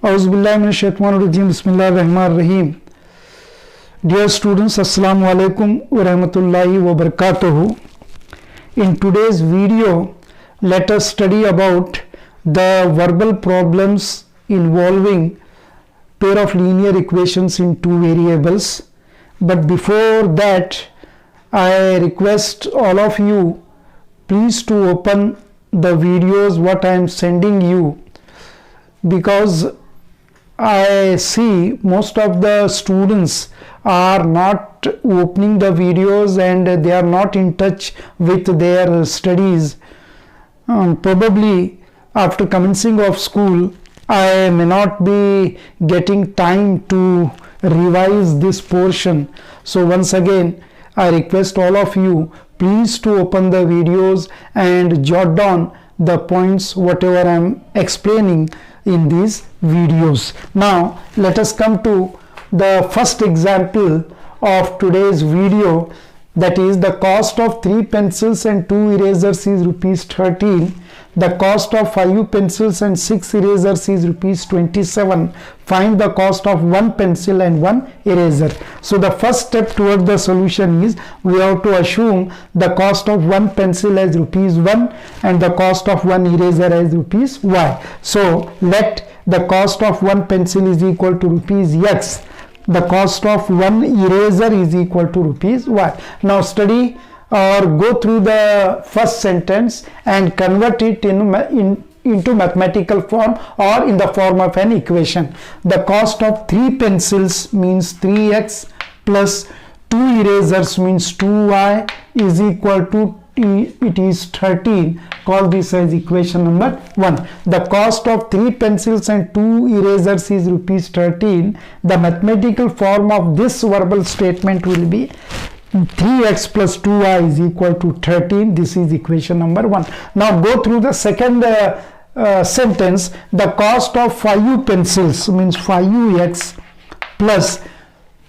Auzubillahiminash-shaytanir-rajim. Bismillahir-rahmanir-rahim. Dear students, Assalamu alaikum wa rahmatullahi wa barakatuhu. In today's video, let us study about the verbal problems involving pair of linear equations in two variables. But before that, I request all of you please to open the videos what I am sending you, because I see most of the students are not opening the videos and they are not in touch with their studies. Probably after commencing of school, I may not be getting time to revise this portion. So once again, I request all of you please to open the videos and jot down the points whatever I am explaining in these videos. Now let us come to the first example of today's video, that is the cost of 3 pencils and 2 erasers is rupees 13. The cost of 5 pencils and 6 erasers is rupees 27. Find the cost of 1 pencil and 1 eraser. So the first step toward the solution is we have to assume the cost of 1 pencil as rupees 1 and the cost of 1 eraser as rupees y. So let the cost of 1 pencil is equal to rupees x. The cost of 1 eraser is equal to rupees y. Now study or go through the first sentence and convert it into mathematical form or in the form of an equation. The cost of 3 pencils means 3x plus 2 erasers means 2y is equal to it is 13. Call this as equation number 1. The cost of 3 pencils and 2 erasers is rupees 13. The mathematical form of this verbal statement will be 3x plus 2y is equal to 13. This is equation number 1. Now go through the second sentence. The cost of 5 pencils means 5x plus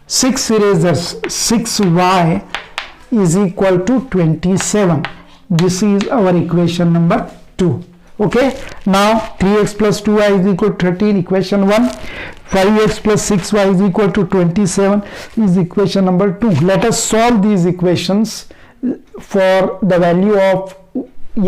6 erasers 6y is equal to 27. This is our equation number 2. Okay, now 3x plus 2y is equal to 13, equation 1. 5x plus 6y is equal to 27 is equation number 2. Let us solve these equations for the value of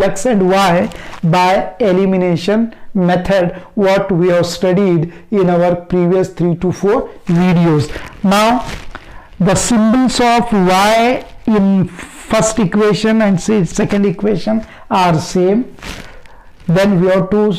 x and y by elimination method, what we have studied in our previous 3 to 4 videos. Now the symbols of y in first equation and second equation are same. Then we have to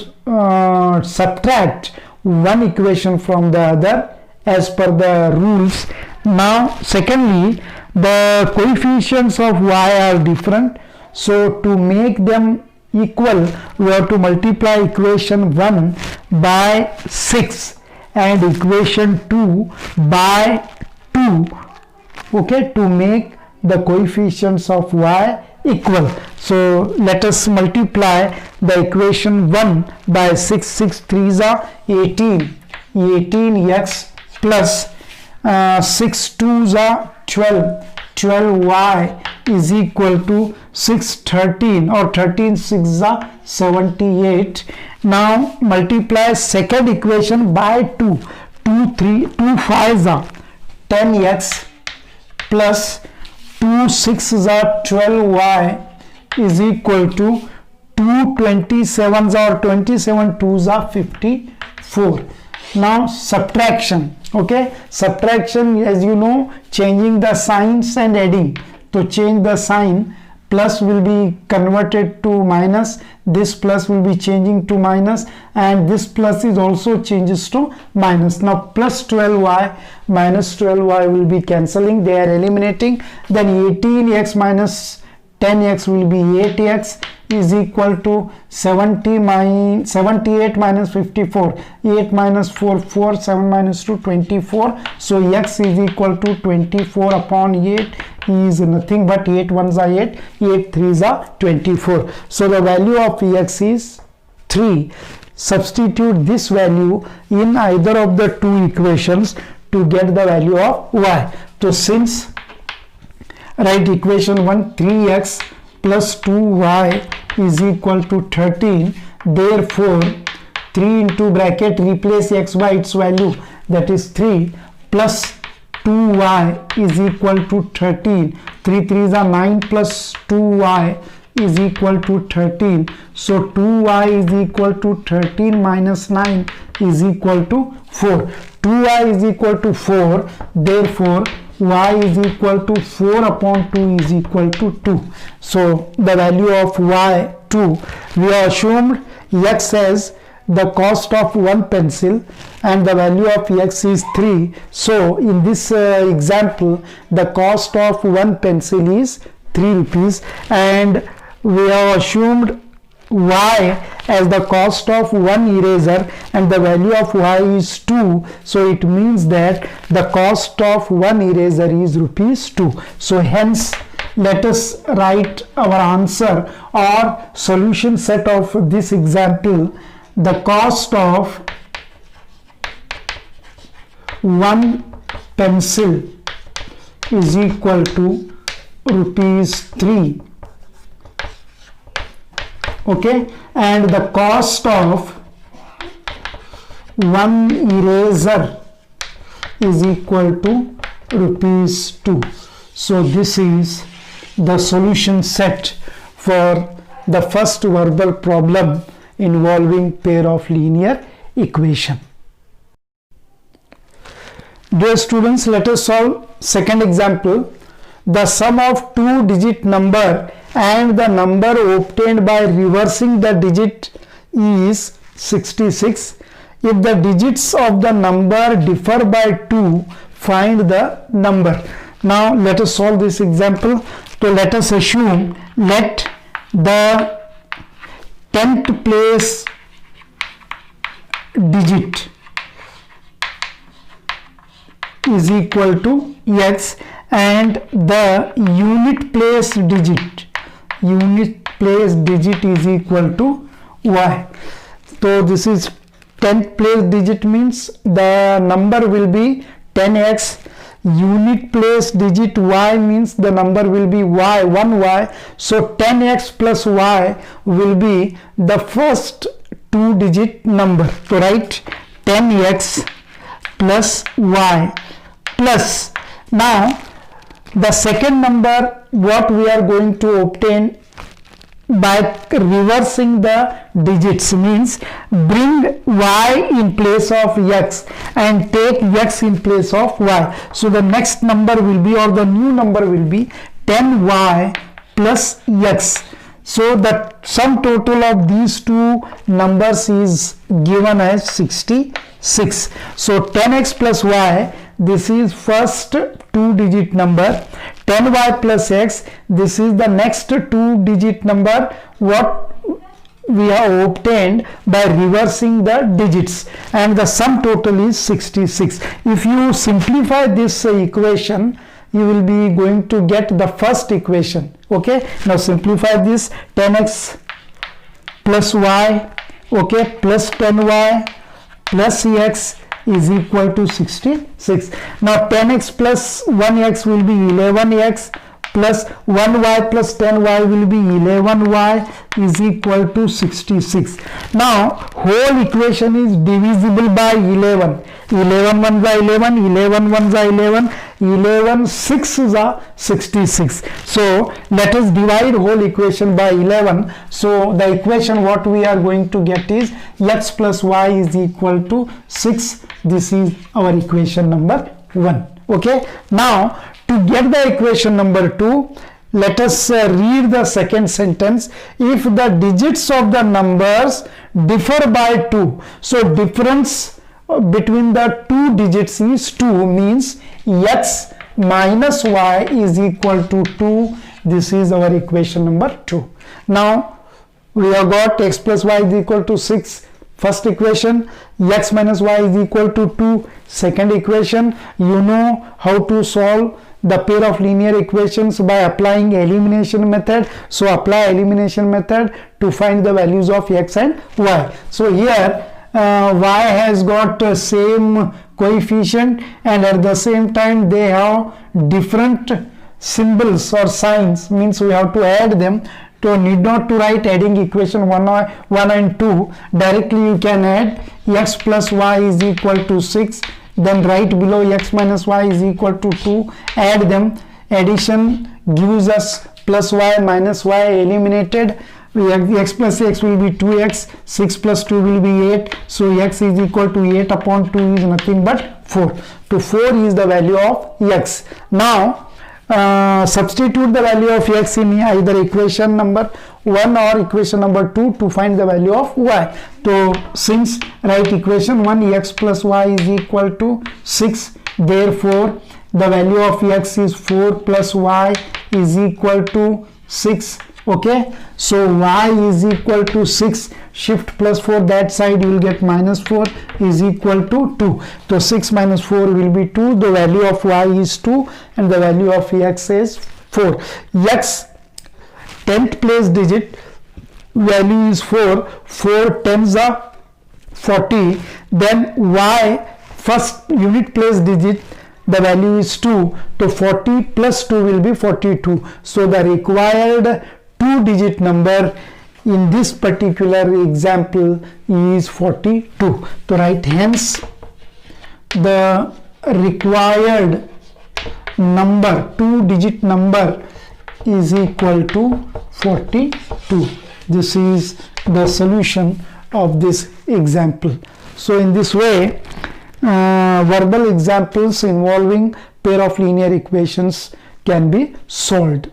subtract one equation from the other as per the rules. Now secondly, the coefficients of y are different, so to make them equal we have to multiply equation 1 by 6 and equation 2 by 2, okay, to make the coefficients of y equal. So let us multiply the equation 1 by 6. 6 3s are 18. 18x plus 6 2s are 12. 12y is equal to 6 13 or 13 6s are 78. Now multiply second equation by 2. 2 5s are 10x plus 2 6s are 12y is equal to 2 27s or 27 2s are 54. Now subtraction, okay, subtraction, as you know, changing the signs and adding. To change the sign, plus will be converted to minus, this plus will be changing to minus, and this plus is also changes to minus. Now plus 12y minus 12y will be cancelling, they are eliminating. Then 18x minus 10x will be 8x is equal to 78 minus 54. 8 minus 4 4, 7 minus 2 24. So x is equal to 24 upon 8 is nothing but 8 1s are 8, 8 3s are 24. So the value of x is 3. Substitute this value in either of the two equations to get the value of y. So since write equation 1, 3x plus 2y is equal to 13, therefore 3 into bracket, replace x by its value, that is 3, plus 2y is equal to 13. 3 3s are 9 plus 2y is equal to 13. So 2y is equal to 13 minus 9 is equal to 4. 2y is equal to 4. Therefore, y is equal to 4 upon 2 is equal to 2. So the value of y2, we have assumed x as the cost of one pencil and the value of x is 3. So in this example, the cost of one pencil is 3 rupees, and we have assumed y as the cost of one eraser and the value of y is 2. So it means that the cost of one eraser is rupees 2. So hence, let us write our answer or solution set of this example. The cost of one pencil is equal to rupees 3. Okay, and the cost of one eraser is equal to rupees 2. So this is the solution set for the first verbal problem involving pair of linear equation. Dear students, let us solve second example. The sum of two-digit number and the number obtained by reversing the digit is 66. If the digits of the number differ by 2, find the number. Now let us solve this example. So let us assume, let the 10th place digit is equal to x and the unit place digit is equal to y. So this is 10th place digit means the number will be 10x. Unit place digit y means the number will be y, 1y. So 10x plus y will be the first two-digit number. So write 10x plus y plus. Now the second number, what we are going to obtain by reversing the digits means bring y in place of x and take x in place of y. So the next number will be, or the new number will be 10y plus x. So the sum total of these two numbers is given as 66. So 10x plus y, this is first two-digit number. 10y plus x, this is the next two-digit number what we have obtained by reversing the digits, and the sum total is 66. If you simplify this equation, you will be going to get the first equation. Okay, now simplify this. 10x plus y, okay, plus 10y plus x is equal to 66. Now 10x plus 1x will be 11x plus 1y plus 10y will be 11y is equal to 66. Now whole equation is divisible by 11. 11 ones are 11, 11 ones are 11, 11 sixes are 66. So let us divide whole equation by 11. So the equation what we are going to get is x plus y is equal to 6. This is our equation number 1. Okay, now to get the equation number 2, let us read the second sentence. If the digits of the numbers differ by 2, so difference between the two digits is 2, means x minus y is equal to 2. This is our equation number 2. Now we have got x plus y is equal to 6. First equation, x minus y is equal to 2. Second equation, you know how to solve the pair of linear equations by applying elimination method. So apply elimination method to find the values of x and y. So here y has got same coefficient, and at the same time they have different symbols or signs, means we have to add them So need not to write adding equation 1 and 2. Directly you can add x plus y is equal to 6. Then right below x minus y is equal to 2. Add them. Addition gives us plus y minus y eliminated. X plus x will be 2x. 6 plus 2 will be 8. So x is equal to 8 upon 2 is nothing but 4. So 4 is the value of x. Now substitute the value of x in either equation number 1 or equation number 2 to find the value of y. So since write equation 1 x plus y is equal to 6, therefore the value of x is 4 plus y is equal to 6. Okay, so y is equal to 6, shift plus 4 that side, you will get minus 4 is equal to 2. So 6 minus 4 will be 2, the value of y is 2 and the value of x is 4. X 10th place digit value is 4, 4 tens are 40, then y first unit place digit the value is 2, so 40 plus 2 will be 42. So the required 2-digit number in this particular example is 42. So write hence the required number, 2-digit number is equal to 42. This is the solution of this example. So in this way verbal examples involving pair of linear equations can be solved.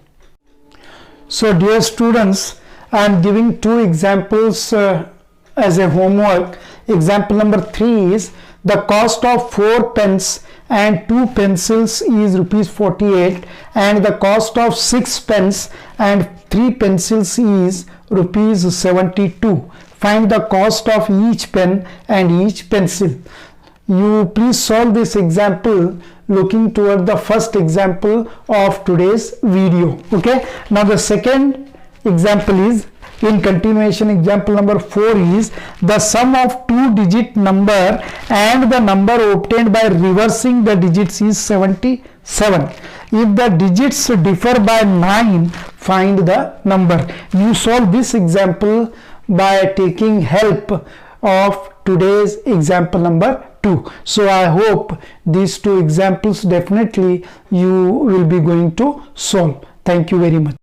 So dear students, I am giving 2 examples as a homework. Example number 3 is the cost of 4 pens and 2 pencils is rupees 48 and the cost of 6 pens and 3 pencils is rupees 72. Find the cost of each pen and each pencil. You please solve this example looking toward the first example of today's video. Okay, now the second example is in continuation. Example number 4 is the sum of 2-digit number and the number obtained by reversing the digits is 77. If the digits differ by 9, find the number. You solve this example by taking help of today's example number 2. So I hope these 2 examples definitely you will be going to solve. Thank you very much.